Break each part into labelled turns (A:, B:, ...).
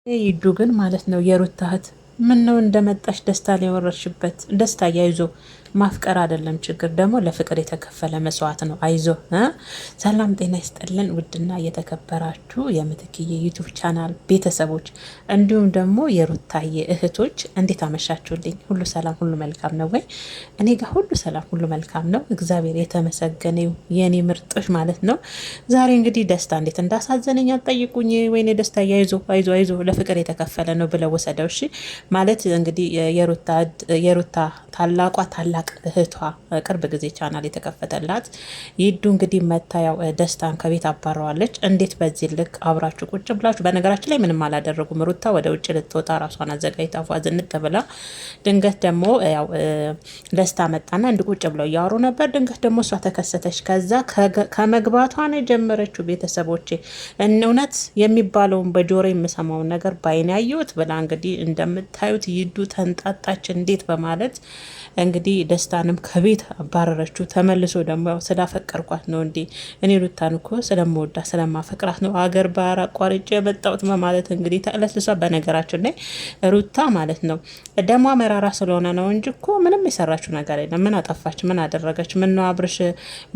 A: ይዱ ግን ማለት ነው የሩታ እህት ምን ነው እንደመጣሽ ደስታ ሊወረሽበት ደስታ ያይዞ ማፍቀር አይደለም ችግር፣ ደግሞ ለፍቅር የተከፈለ መስዋዕት ነው። አይዞ ሰላም ጤና ይስጥልን። ውድና የተከበራችሁ የምትክዬ ዩቱብ ቻናል ቤተሰቦች እንዲሁም ደግሞ የሩታዬ እህቶች እንዴት አመሻችሁልኝ? ሁሉ ሰላም ሁሉ መልካም ነው ወይ? እኔ ጋር ሁሉ ሰላም ሁሉ መልካም ነው። እግዚአብሔር የተመሰገነው የኔ ምርጦች ማለት ነው። ዛሬ እንግዲህ ደስታ እንዴት እንዳሳዘነኝ አትጠይቁኝ። ወይኔ ደስታ አይዞ አይዞ አይዞ ለፍቅር የተከፈለ ነው ብለው ወሰደው። እሺ ማለት እንግዲህ የሩታ ታላቋ ታላቅ እህቷ ቅርብ ጊዜ ቻናል የተከፈተላት ይዱ እንግዲህ መታያው ደስታን ከቤት አባረዋለች። እንዴት በዚህ ልክ አብራችሁ ቁጭ ብላችሁ? በነገራችን ላይ ምንም አላደረጉም። ሩታ ወደ ውጭ ልትወጣ ራሷን አዘጋጅታ ፏ ዝንጥ ብላ፣ ድንገት ደግሞ ያው ደስታ መጣና እንድ ቁጭ ብለው እያወሩ ነበር። ድንገት ደግሞ እሷ ተከሰተች። ከዛ ከመግባቷ ነው የጀመረችው። ቤተሰቦቼ እውነት የሚባለውን በጆሮ የምሰማውን ነገር ባይን ያየሁት ብላ እንግዲህ እንደምታዩት ይዱ ተንጣጣች። እንዴት በማለት እንግዲህ ደስታንም ከቤት አባረረችው። ተመልሶ ደግሞ ያው ስላፈቀርኳት ነው እንዴ እኔ ሩታን እኮ ስለምወዳት ስለማፈቅራት ነው አገር ባህር አቋርጬ የመጣሁት በማለት እንግዲህ ተለስልሷ። በነገራችን ላይ ሩታ ማለት ነው ደሟ መራራ ስለሆነ ነው እንጂ እኮ ምንም የሰራችው ነገር የለም። ምን አጠፋች? ምን አደረገች? ምን ነው አብርሽ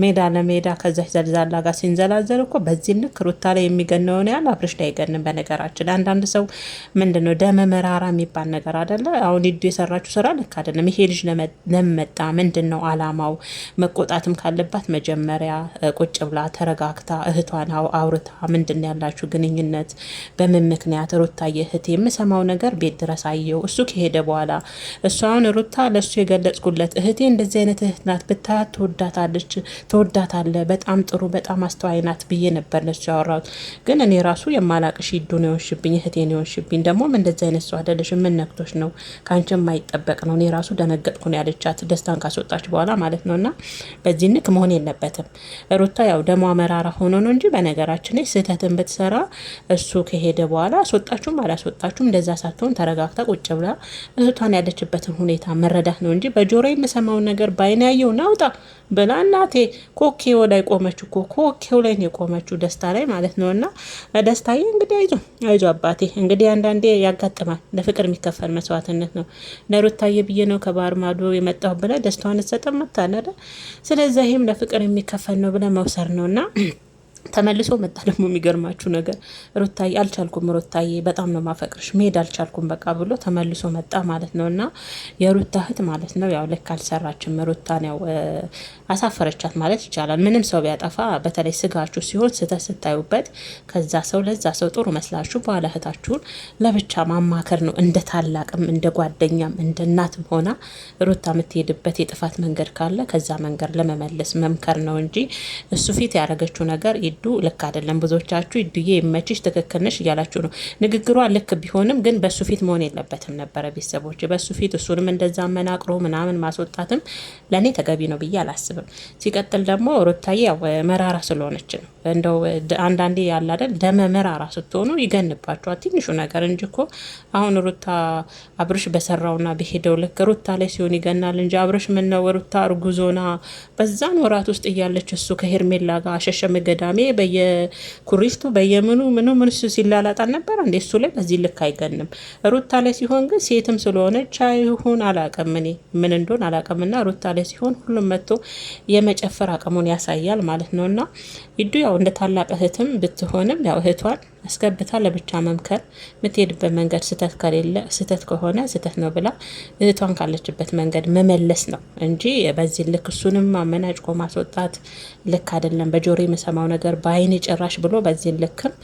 A: ሜዳ ለሜዳ ከዛች ዘልዛላ ጋር ሲንዘላዘል እኮ በዚህ ልክ ሩታ ላይ የሚገነውን ያህል አብርሽ ላይ አይገንም። በነገራችን ላይ አንዳንድ ሰው ምንድነው ደመ መራራ የሚባል ነገር አይደለ? አሁን ሂዱ የሰራችው ስራ ልክ አይደለም። ይሄ ልጅ ለመጣ ምንድን ነው አላማው? መቆጣትም ካለባት መጀመሪያ ቁጭ ብላ ተረጋግታ እህቷን አውርታ ምንድን ያላችሁ ግንኙነት በምን ምክንያት? ሩታዬ እህቴ የምሰማው ነገር ቤት ድረስ አየው። እሱ ከሄደ በኋላ እሷን ሩታ ለሱ የገለጽኩለት እህቴ እንደዚህ አይነት እህት ናት፣ ብታያት ትወዳታለ፣ በጣም ጥሩ በጣም አስተዋይ ናት ብዬ ነበር ለሱ ያወራሁት። ግን እኔ ራሱ የማላቅሽ ይዱ ነው የሆንሽብኝ፣ እህቴ ነው የሆንሽብኝ። ደግሞ እንደዚህ አይነት ሰው አይደለሽ፣ ምን ነክቶሽ ነው? ከአንቺ የማይጠበቅ ነው። እኔ ራሱ ደነገጥኩ ነው ያለቻት ደስታን ካስወጣች በኋላ ማለት ነውና በዚህ ንክ መሆን የለበትም። ሩታ ያው ደሟ መራራ ሆኖ ነው እንጂ በነገራችን ላይ ስህተትን ብትሰራ እሱ ከሄደ በኋላ አስወጣችሁም አላስወጣችሁም እንደዛ ሳትሆን ተረጋግታ ቁጭ ብላ እህቷን ያለችበትን ሁኔታ መረዳት ነው እንጂ በጆሮ የምሰማውን ነገር ባይን ያየው ናውጣ ብላ እናቴ ኮኬው ላይ ቆመችው እኮ ኮኬው ላይ ነው የቆመችው ደስታ ላይ ማለት ነውና ደስታዬ እንግዲህ አይዞ አባቴ እንግዲህ አንዳንዴ ያጋጥማል። ለፍቅር የሚከፈል መስዋዕትነት ነው። ለሩታዬ ብዬ ነው ከባህር ማዶ የመጣው ብለ ደስታዋን ሰጠም መታነደ። ስለዚህ ይሄም ለፍቅር የሚከፈል ነው ብለ መውሰድ ነውና ተመልሶ መጣ። ደግሞ የሚገርማችሁ ነገር ሩታዬ አልቻልኩም፣ ሩታዬ በጣም ነው ማፈቅርሽ፣ መሄድ አልቻልኩም በቃ ብሎ ተመልሶ መጣ ማለት ነውና የሩታ እህት ማለት ነው ያው ልክ አልሰራችም። ሩታን ያው አሳፈረቻት ማለት ይቻላል። ምንም ሰው ቢያጠፋ በተለይ ስጋችሁ ሲሆን ስህተት ስታዩበት ከዛ ሰው ለዛ ሰው ጥሩ መስላችሁ በኋላ እህታችሁን ለብቻ ማማከር ነው። እንደ ታላቅም እንደ ጓደኛም እንደ እናትም ሆና ሩታ የምትሄድበት የጥፋት መንገድ ካለ ከዛ መንገድ ለመመለስ መምከር ነው እንጂ እሱ ፊት ያደረገችው ነገር ይዱ ልክ አይደለም። ብዙዎቻችሁ ይዱዬ ይመችሽ ትክክል ነሽ እያላችሁ ነው። ንግግሯ ልክ ቢሆንም ግን በሱ ፊት መሆን የለበትም ነበረ። ቤተሰቦች በሱ ፊት እሱንም እንደዛ መናቅሮ ምናምን ማስወጣትም ለእኔ ተገቢ ነው ብዬ አላስብም። ሲቀጥል ደግሞ ሩታዬ ያው መራራ ስለሆነች ነው። እንደው አንዳንዴ ያለ አይደል ደመ መራራ ስትሆኑ ይገንባችኋል ትንሹ ነገር እንጂ እኮ አሁን ሩታ አብርሽ በሰራውና በሄደው ልክ ሩታ ላይ ሲሆን ይገናል እንጂ አብርሽ ምን ነው ሩታ እርጉዞና በዛን ወራት ውስጥ እያለች እሱ ከሄርሜላ ጋር አሸሸም ገዳሜ በየኩሪፍቱ በየምኑ ምን ሲላላጣል ነበር እንዴ? እሱ ላይ በዚህ ልክ አይገንም። ሩታ ላይ ሲሆን ግን ሴትም ስለሆነች አይሁን አላቅም፣ እኔ ምን እንደሆን አላቅምና ሩታ ላይ ሲሆን ሁሉም መጥቶ የመጨፈር አቅሙን ያሳያል ማለት ነውና ይዱ ያው እንደ ታላቅ እህትም ብትሆንም ያው እህቷን አስገብታ ለብቻ መምከር፣ የምትሄድበት መንገድ ስህተት ከሌለ ስህተት ከሆነ ስህተት ነው ብላ እህቷን ካለችበት መንገድ መመለስ ነው እንጂ በዚህ ልክ እሱንም አመናጭቆ ማስወጣት ልክ አይደለም። በጆሮ የምሰማው ነገር በአይኔ ጭራሽ ብሎ በዚህ ልክም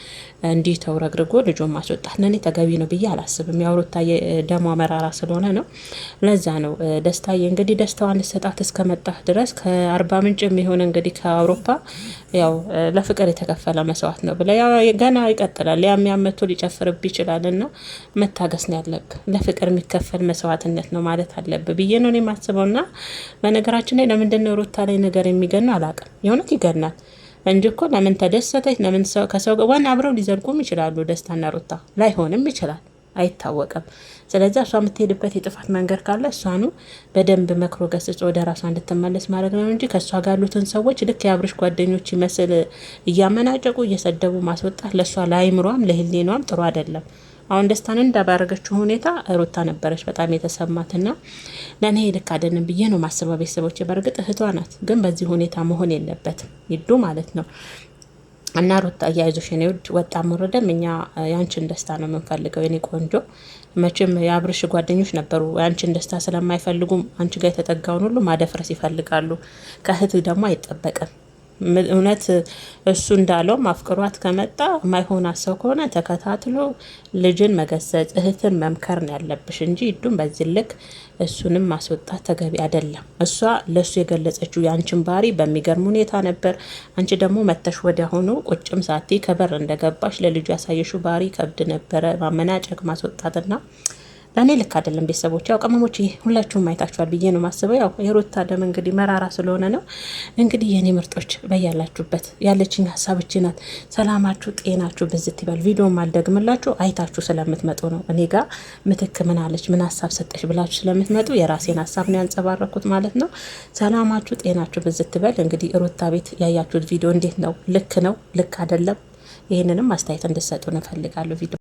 A: እንዲህ ተውረግርጎ ልጆን ማስወጣት ለእኔ ተገቢ ነው ብዬ አላስብም። ያው ሩታዬ ደሟ መራራ ስለሆነ ነው። ለዛ ነው ደስታዬ እንግዲህ ደስታዋን ልሰጣት እስከመጣ ድረስ ከአርባ ምንጭ የሚሆን እንግዲህ ከአውሮፓ ያው ለፍቅር የተከፈለ መስዋዕት ነው ብለ ገና ይቀጥላል። ያሚያመቶ ሊጨፍርብ ይችላል እና መታገስ ነው ያለብ። ለፍቅር የሚከፈል መስዋዕትነት ነው ማለት አለብ ብዬ ነው የማስበው። እና በነገራችን ላይ ለምንድነው ሩታ ላይ ነገር የሚገነው አላውቅም። የእውነት ይገናል እንጂ እኮ ለምን ተደሰተች? ለምን ከሰው ጋር አብረው ሊዘልቁም ይችላሉ። ደስታና ሩታ ላይሆንም ይችላል፣ አይታወቅም። ስለዚህ እሷ የምትሄድበት የጥፋት መንገድ ካለ እሷኑ በደንብ መክሮ ገስጾ ወደ ራሷ እንድትመለስ ማድረግ ነው እንጂ ከእሷ ጋር ያሉትን ሰዎች ልክ የአብርሽ ጓደኞች ይመስል እያመናጨቁ እየሰደቡ ማስወጣት ለእሷ ለአይምሯም ለህሊኗም ጥሩ አይደለም። አሁን ደስታን እንዳባረገችው ሁኔታ ሩታ ነበረች በጣም የተሰማትና ለእኔ ልክ አይደለም ብዬ ነው ማስበው። ቤተሰቦች በእርግጥ እህቷ ናት፣ ግን በዚህ ሁኔታ መሆን የለበትም ይዱ ማለት ነው። እና ሩታ እያይዞሽ የኔ ውድ ወጣም ወረደም እኛ ያንቺን ደስታ ነው የምንፈልገው የኔ ቆንጆ። መቼም የአብርሽ ጓደኞች ነበሩ ያንቺን ደስታ ስለማይፈልጉም አንቺ ጋር የተጠጋውን ሁሉ ማደፍረስ ይፈልጋሉ። ከእህት ደግሞ አይጠበቅም። እውነት እሱ እንዳለው ማፍቅሯት ከመጣ ማይሆና ሰው ከሆነ ተከታትሎ ልጅን መገሰጽ እህትን መምከር ነው ያለብሽ እንጂ ይዱም በዚህ ልክ እሱንም ማስወጣት ተገቢ አይደለም። እሷ ለሱ የገለጸችው ያንቺን ባህሪ በሚገርም ሁኔታ ነበር። አንቺ ደግሞ መተሽ ወዲያውኑ ቁጭም ሳቲ ከበር እንደገባሽ ለልጁ ያሳየሽው ባህሪ ከብድ ነበረ። ማመናጨቅ ማስወጣትና ለእኔ ልክ አይደለም። ቤተሰቦች ያው ቅመሞች ሁላችሁም አይታችኋል ብዬ ነው ማስበው። ያው የሩታ ደም እንግዲህ መራራ ስለሆነ ነው። እንግዲህ የኔ ምርጦች በያላችሁበት ያለችኝ ሀሳብ እቺ ናት። ሰላማችሁ ጤናችሁ ብዝት ይበል። ቪዲዮም አልደግምላችሁ አይታችሁ ስለምትመጡ ነው። እኔ ጋር ምትክ ምን አለች ምን ሀሳብ ሰጠች ብላችሁ ስለምትመጡ የራሴን ሀሳብ ነው ያንጸባረኩት ማለት ነው። ሰላማችሁ ጤናችሁ ብዝት ይበል። እንግዲህ ሩታ ቤት ያያችሁት ቪዲዮ እንዴት ነው? ልክ ነው ልክ አይደለም? ይህንንም አስተያየት እንድትሰጡ እፈልጋለሁ። ቪዲዮ